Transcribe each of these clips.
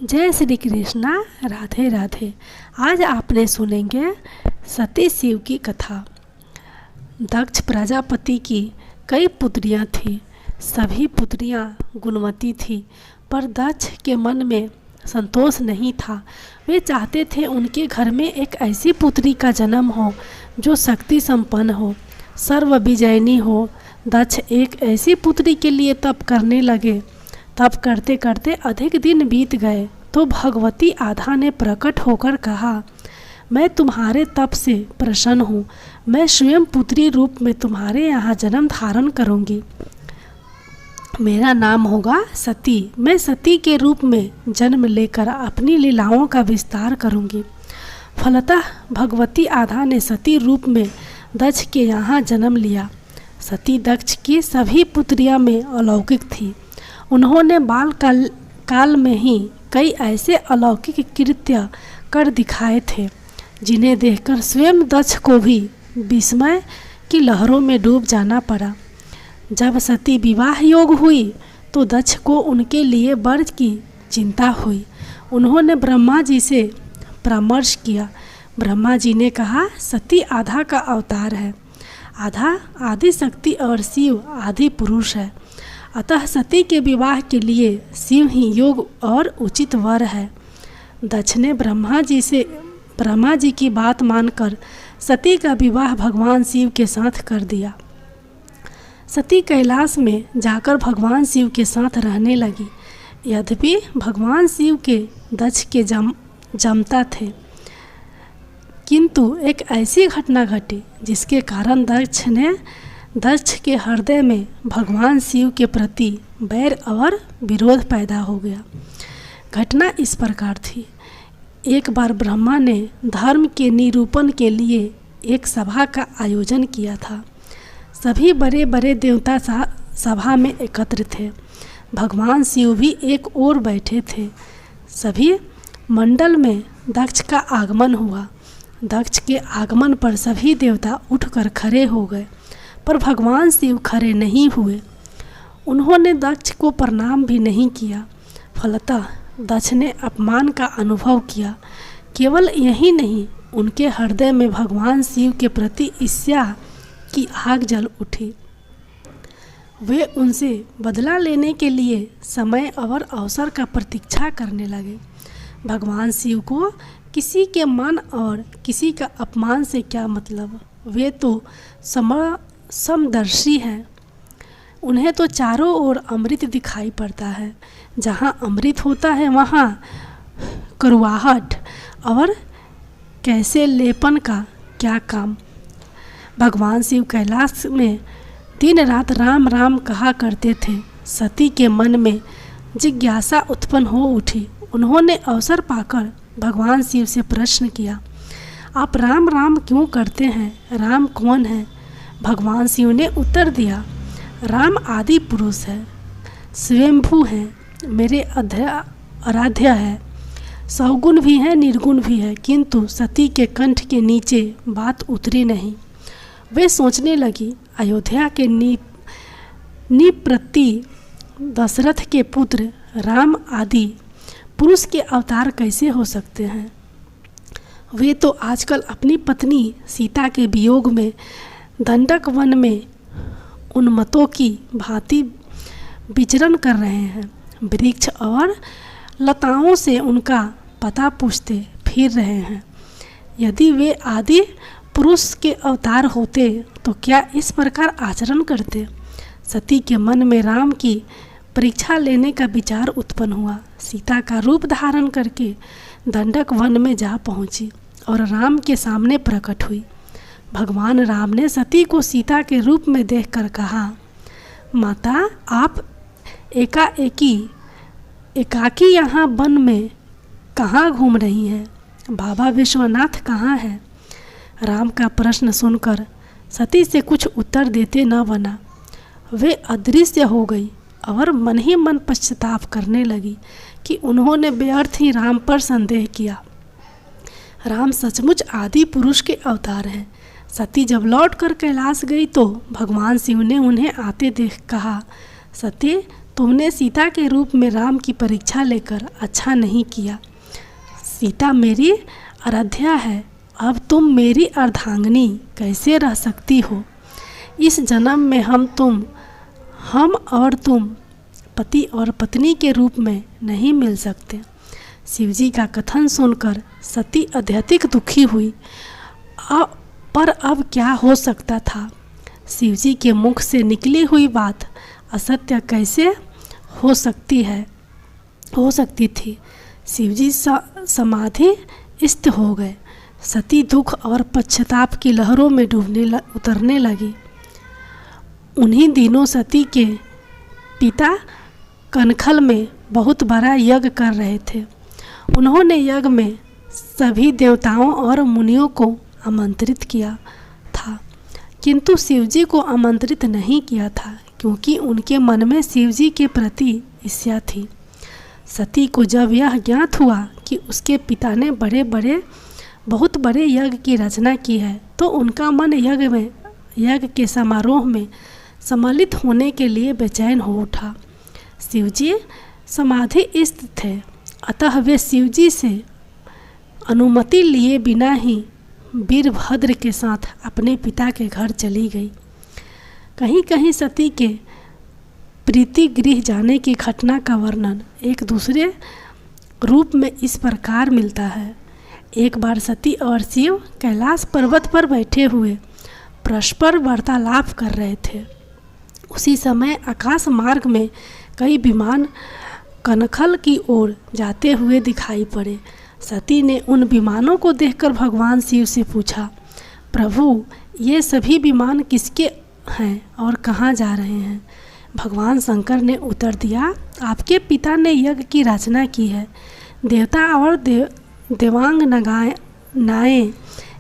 जय श्री कृष्णा। राधे राधे। आज आपने सुनेंगे सती शिव की कथा। दक्ष प्रजापति की कई पुत्रियां थीं। सभी पुत्रियां गुणवती थीं, पर दक्ष के मन में संतोष नहीं था। वे चाहते थे उनके घर में एक ऐसी पुत्री का जन्म हो जो शक्ति संपन्न हो, सर्व विजयनी हो। दक्ष एक ऐसी पुत्री के लिए तप करने लगे। तप करते करते अधिक दिन बीत गए तो भगवती आधा ने प्रकट होकर कहा, मैं तुम्हारे तप से प्रसन्न हूँ। मैं स्वयं पुत्री रूप में तुम्हारे यहाँ जन्म धारण करूँगी। मेरा नाम होगा सती। मैं सती के रूप में जन्म लेकर अपनी लीलाओं का विस्तार करूँगी। फलतः भगवती आधा ने सती रूप में दक्ष के यहाँ जन्म लिया। सती दक्ष की सभी पुत्रियाँ में अलौकिक थी। उन्होंने बाल काल में ही कई ऐसे अलौकिक कृत्य कर दिखाए थे जिन्हें देखकर स्वयं दक्ष को भी विस्मय की लहरों में डूब जाना पड़ा। जब सती विवाह योग हुई तो दक्ष को उनके लिए वर की चिंता हुई। उन्होंने ब्रह्मा जी से परामर्श किया। ब्रह्मा जी ने कहा, सती आधा का अवतार है। आधा आदि शक्ति और शिव आदि पुरुष है। अतः सती के विवाह के लिए शिव ही योग और उचित वर है। दक्ष ने ब्रह्मा जी की बात मानकर सती का विवाह भगवान शिव के साथ कर दिया। सती कैलाश में जाकर भगवान शिव के साथ रहने लगी। यद्यपि भगवान शिव के दक्ष के जमता थे, किंतु एक ऐसी घटना घटी जिसके कारण दक्ष के हृदय में भगवान शिव के प्रति बैर और विरोध पैदा हो गया। घटना इस प्रकार थी। एक बार ब्रह्मा ने धर्म के निरूपण के लिए एक सभा का आयोजन किया था। सभी बड़े बड़े देवता सभा में एकत्र थे। भगवान शिव भी एक ओर बैठे थे। सभी मंडल में दक्ष का आगमन हुआ। दक्ष के आगमन पर सभी देवता उठकर खड़े हो गए, पर भगवान शिव खड़े नहीं हुए। उन्होंने दक्ष को प्रणाम भी नहीं किया। फलतः दक्ष ने अपमान का अनुभव किया। केवल यही नहीं, उनके हृदय में भगवान शिव के प्रति ईर्ष्या की आग जल उठी। वे उनसे बदला लेने के लिए समय और अवसर का प्रतीक्षा करने लगे। भगवान शिव को किसी के मान और किसी का अपमान से क्या मतलब। वे तो समदर्शी हैं। उन्हें तो चारों ओर अमृत दिखाई पड़ता है। जहाँ अमृत होता है वहाँ कड़वाहट और कैसे लेपन का क्या काम। भगवान शिव कैलाश में दिन रात राम राम कहा करते थे। सती के मन में जिज्ञासा उत्पन्न हो उठी। उन्होंने अवसर पाकर भगवान शिव से प्रश्न किया, आप राम राम क्यों करते हैं? राम कौन है? भगवान शिव ने उत्तर दिया, राम आदि पुरुष है, स्वयंभू हैं, मेरे आराध्य है। सौगुण भी है, निर्गुण भी है, किंतु सती के कंठ के नीचे बात उतरी नहीं। वे सोचने लगी, अयोध्या के निप्रति दशरथ के पुत्र राम आदि पुरुष के अवतार कैसे हो सकते हैं? वे तो आजकल अपनी पत्नी सीता के वियोग में दंडक वन में उन्मत्तों की भांति विचरण कर रहे हैं। वृक्ष और लताओं से उनका पता पूछते फिर रहे हैं। यदि वे आदि पुरुष के अवतार होते तो क्या इस प्रकार आचरण करते? सती के मन में राम की परीक्षा लेने का विचार उत्पन्न हुआ। सीता का रूप धारण करके दंडक वन में जा पहुंची और राम के सामने प्रकट हुई। भगवान राम ने सती को सीता के रूप में देखकर कहा, माता, आप एकाकी यहाँ वन में कहाँ घूम रही हैं? बाबा विश्वनाथ कहाँ है? राम का प्रश्न सुनकर सती से कुछ उत्तर देते न बना। वे अदृश्य हो गई और मन ही मन पश्चाताप करने लगी कि उन्होंने व्यर्थ ही राम पर संदेह किया। राम सचमुच आदि पुरुष के अवतार हैं। सती जब लौट कर कैलाश गई तो भगवान शिव ने उन्हें आते देख कहा, सती, तुमने सीता के रूप में राम की परीक्षा लेकर अच्छा नहीं किया। सीता मेरी आराध्या है, अब तुम मेरी अर्धांगिनी कैसे रह सकती हो। इस जन्म में हम और तुम पति और पत्नी के रूप में नहीं मिल सकते। शिवजी का कथन सुनकर सती अत्यधिक दुखी हुई। पर अब क्या हो सकता था। शिवजी के मुख से निकली हुई बात असत्य कैसे हो सकती थी। शिवजी समाधिस्थ हो गए। सती दुख और पश्चाताप की लहरों में उतरने लगी। उन्हीं दिनों सती के पिता कनखल में बहुत बड़ा यज्ञ कर रहे थे। उन्होंने यज्ञ में सभी देवताओं और मुनियों को आमंत्रित किया था, किंतु शिवजी को आमंत्रित नहीं किया था, क्योंकि उनके मन में शिवजी के प्रति ईर्ष्या थी। सती को जब यह ज्ञात हुआ कि उसके पिता ने बहुत बड़े यज्ञ की रचना की है, तो उनका मन यज्ञ के समारोह में सम्मिलित होने के लिए बेचैन हो उठा। शिवजी समाधिस्थ थे, अतः वे शिवजी से अनुमति लिए बिना ही वीरभद्र के साथ अपने पिता के घर चली गई। कहीं कहीं सती के प्रीति गृह जाने की घटना का वर्णन एक दूसरे रूप में इस प्रकार मिलता है। एक बार सती और शिव कैलाश पर्वत पर बैठे हुए परस्पर वार्तालाप कर रहे थे। उसी समय आकाश मार्ग में कई विमान कनखल की ओर जाते हुए दिखाई पड़े। सती ने उन विमानों को देखकर भगवान शिव से पूछा, प्रभु ये सभी विमान किसके हैं और कहाँ जा रहे हैं। भगवान शंकर ने उत्तर दिया, आपके पिता ने यज्ञ की रचना की है। देवता और देवांग नाएं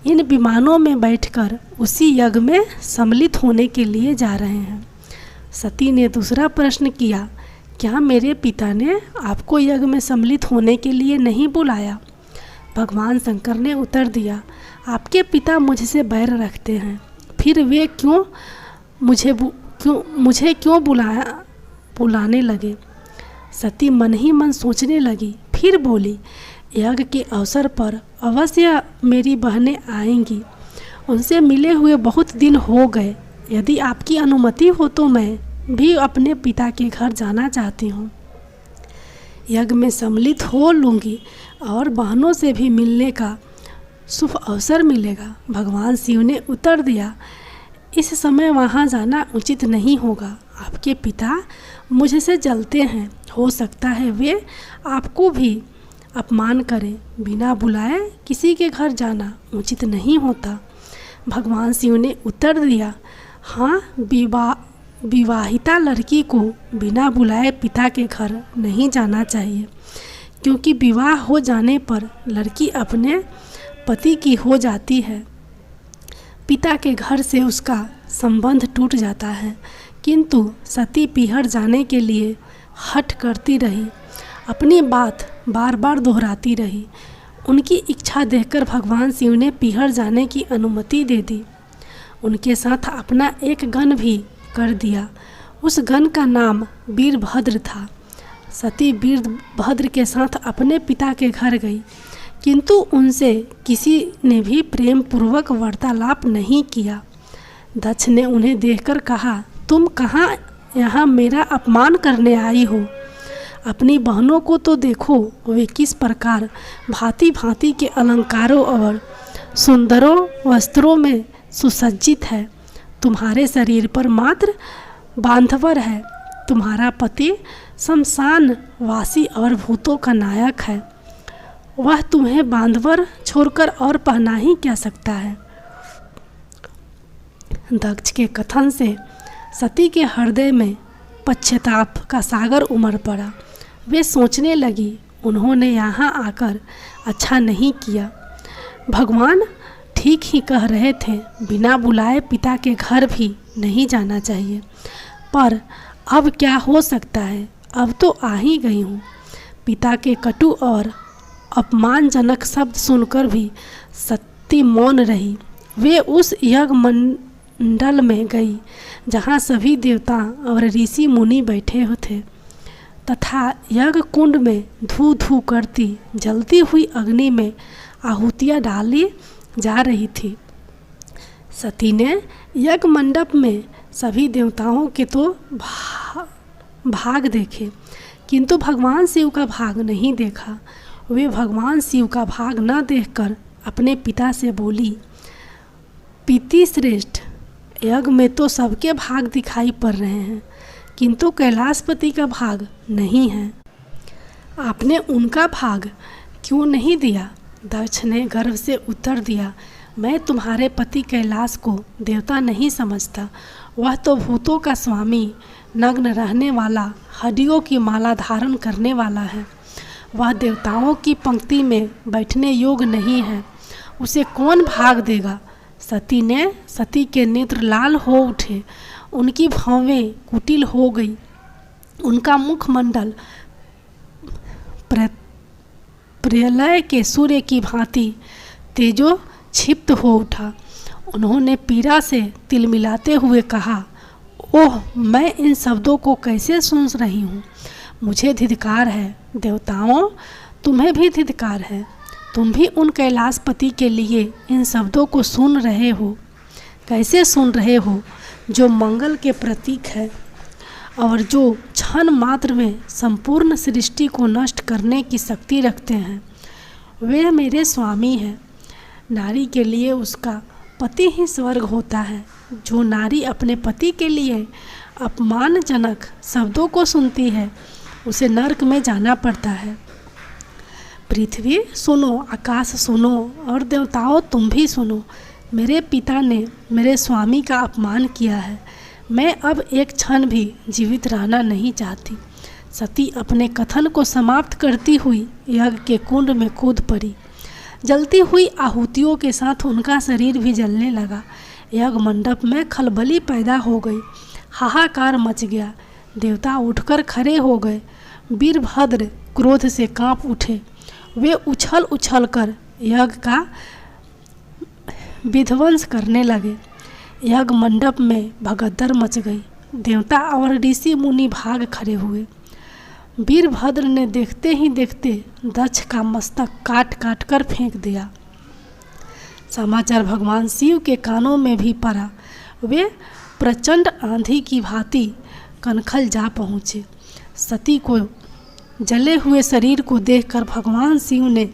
इन विमानों में बैठकर उसी यज्ञ में सम्मिलित होने के लिए जा रहे हैं। सती ने दूसरा प्रश्न किया, क्या मेरे पिता ने आपको यज्ञ में सम्मिलित होने के लिए नहीं बुलाया। भगवान शंकर ने उत्तर दिया, आपके पिता मुझसे बैर रखते हैं, फिर वे मुझे क्यों बुलाने लगे। सती मन ही मन सोचने लगी, फिर बोली, यज्ञ के अवसर पर अवश्य मेरी बहनें आएंगी। उनसे मिले हुए बहुत दिन हो गए। यदि आपकी अनुमति हो तो मैं भी अपने पिता के घर जाना चाहती हूँ। यज्ञ में सम्मिलित हो लूँगी और बहनों से भी मिलने का शुभ अवसर मिलेगा। भगवान शिव ने उत्तर दिया, इस समय वहाँ जाना उचित नहीं होगा। आपके पिता मुझसे जलते हैं, हो सकता है वे आपको भी अपमान करें। बिना बुलाए किसी के घर जाना उचित नहीं होता। भगवान शिव ने उत्तर दिया, हाँ, विवाहिता लड़की को बिना बुलाए पिता के घर नहीं जाना चाहिए, क्योंकि विवाह हो जाने पर लड़की अपने पति की हो जाती है। पिता के घर से उसका संबंध टूट जाता है। किंतु सती पीहर जाने के लिए हठ करती रही, अपनी बात बार बार दोहराती रही। उनकी इच्छा देखकर भगवान शिव ने पीहर जाने की अनुमति दे दी। उनके साथ अपना एक गण भी कर दिया। उस गण का नाम वीरभद्र था। सती वीरभद्र के साथ अपने पिता के घर गई, किंतु उनसे किसी ने भी प्रेम पूर्वक वार्तालाप नहीं किया। दक्ष ने उन्हें देखकर कहा, तुम कहाँ यहाँ मेरा अपमान करने आई हो। अपनी बहनों को तो देखो, वे किस प्रकार भांति भांति के अलंकारों और सुंदरों वस्त्रों में सुसज्जित है। तुम्हारे शरीर पर मात्र बांधवर है। तुम्हारा पति शमशान वासी और भूतों का नायक है। वह तुम्हें बांधवर छोड़कर और पहना ही क्या सकता है। दक्ष के कथन से सती के हृदय में पश्चाताप का सागर उमड़ पड़ा। वे सोचने लगी, उन्होंने यहाँ आकर अच्छा नहीं किया। भगवान ठीक ही कह रहे थे, बिना बुलाए पिता के घर भी नहीं जाना चाहिए। पर अब क्या हो सकता है, अब तो आ ही गई हूँ। पिता के कटु और अपमानजनक शब्द सुनकर भी सती मौन रही। वे उस यज्ञ मंडल में गई जहाँ सभी देवता और ऋषि मुनि बैठे थे। तथा यज्ञ कुंड में धू धू करती जलती हुई अग्नि में आहुतियाँ डाली जा रही थी। सती ने यज्ञ मंडप में सभी देवताओं के तो भाग देखे, किंतु भगवान शिव का भाग नहीं देखा। वे भगवान शिव का भाग न देखकर अपने पिता से बोली, पिता श्रेष्ठ, यज्ञ में तो सबके भाग दिखाई पड़ रहे हैं, किंतु कैलाशपति का भाग नहीं है। आपने उनका भाग क्यों नहीं दिया? दक्ष ने गर्व से उत्तर दिया, मैं तुम्हारे पति कैलाश को देवता नहीं समझता। वह तो भूतों का स्वामी, नग्न रहने वाला, हड्डियों की माला धारण करने वाला है। वह देवताओं की पंक्ति में बैठने योग्य नहीं है, उसे कौन भाग देगा? सती के नेत्र लाल हो उठे, उनकी भौवें कुटिल हो गई, उनका मुखमंडल प्रलय के सूर्य की भांति तेजो क्षिप्त हो उठा। उन्होंने पीड़ा से तिलमिलाते हुए कहा, ओह, मैं इन शब्दों को कैसे सुन रही हूँ? मुझे धिक्कार है। देवताओं, तुम्हें भी धिक्कार है। तुम भी उन कैलाशपति के लिए इन शब्दों को सुन रहे हो। कैसे सुन रहे हो? जो मंगल के प्रतीक है और जो क्षण मात्र में संपूर्ण सृष्टि को नष्ट करने की शक्ति रखते हैं, वे मेरे स्वामी हैं। नारी के लिए उसका पति ही स्वर्ग होता है। जो नारी अपने पति के लिए अपमानजनक शब्दों को सुनती है, उसे नरक में जाना पड़ता है। पृथ्वी सुनो, आकाश सुनो और देवताओं तुम भी सुनो। मेरे पिता ने मेरे स्वामी का अपमान किया है। मैं अब एक क्षण भी जीवित रहना नहीं चाहती। सती अपने कथन को समाप्त करती हुई यज्ञ के कुंड में कूद पड़ी। जलती हुई आहुतियों के साथ उनका शरीर भी जलने लगा। यज्ञ मंडप में खलबली पैदा हो गई, हाहाकार मच गया। देवता उठकर खड़े हो गए। वीरभद्र क्रोध से कांप उठे। वे उछल उछल कर यज्ञ का विध्वंस करने लगे। यज्ञ मंडप में भगदड़ मच गई। देवता और ऋषि मुनि भाग खड़े हुए। वीरभद्र ने देखते ही देखते दक्ष का मस्तक काट काट कर फेंक दिया। समाचार भगवान शिव के कानों में भी पड़ा। वे प्रचंड आंधी की भांति कनखल जा पहुँचे। सती को जले हुए शरीर को देखकर भगवान शिव ने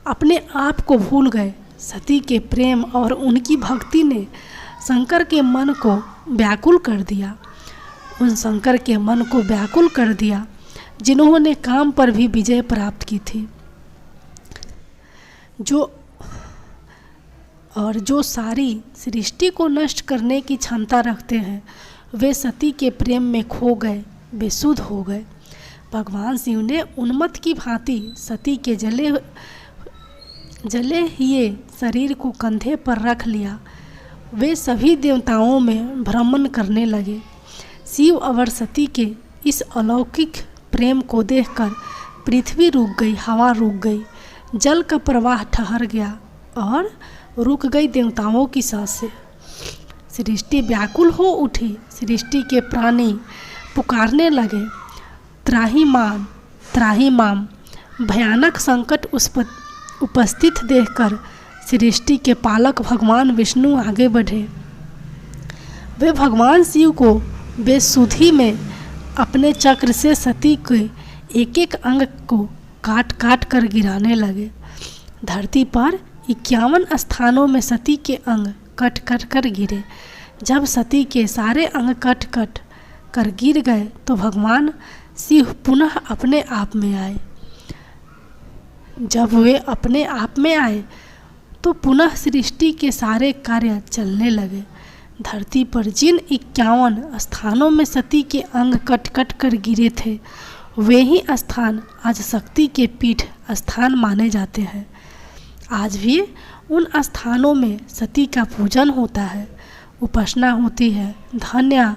अपने आप को भूल गए। सती के प्रेम और उनकी भक्ति ने शंकर के मन को व्याकुल कर दिया। उन शंकर के मन को व्याकुल कर दिया जिन्होंने काम पर भी विजय प्राप्त की थी। जो सारी सृष्टि को नष्ट करने की क्षमता रखते हैं, वे सती के प्रेम में खो गए, बेसुध हो गए। भगवान शिव ने उन्मत्त की भांति सती के जले हुए शरीर को कंधे पर रख लिया। वे सभी देवताओं में भ्रमण करने लगे। शिव और सती के इस अलौकिक प्रेम को देखकर पृथ्वी रुक गई, हवा रुक गई, जल का प्रवाह ठहर गया और रुक गई देवताओं की सांसें। सृष्टि व्याकुल हो उठी। सृष्टि के प्राणी पुकारने लगे, त्राहिमाम त्राहिमाम। भयानक संकट उपस्थित देखकर सृष्टि के पालक भगवान विष्णु आगे बढ़े। वे भगवान शिव को बेसुधी में अपने चक्र से सती के एक एक अंग को काट काट कर गिराने लगे। धरती पर 51 स्थानों में सती के अंग कट कट कर गिरे। जब सती के सारे अंग कट कट कर गिर गए तो भगवान शिव पुनः अपने आप में आए। जब वे अपने आप में आए तो पुनः सृष्टि के सारे कार्य चलने लगे। धरती पर जिन 51 स्थानों में सती के अंग कट कट कर गिरे थे, वे ही स्थान आज शक्ति के पीठ स्थान माने जाते हैं। आज भी उन स्थानों में सती का पूजन होता है, उपासना होती है। धन्य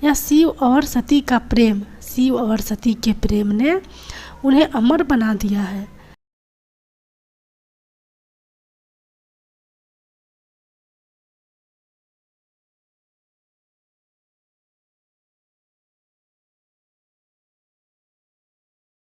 या शिव और सती का प्रेम, शिव और सती के प्रेम ने उन्हें अमर बना दिया है।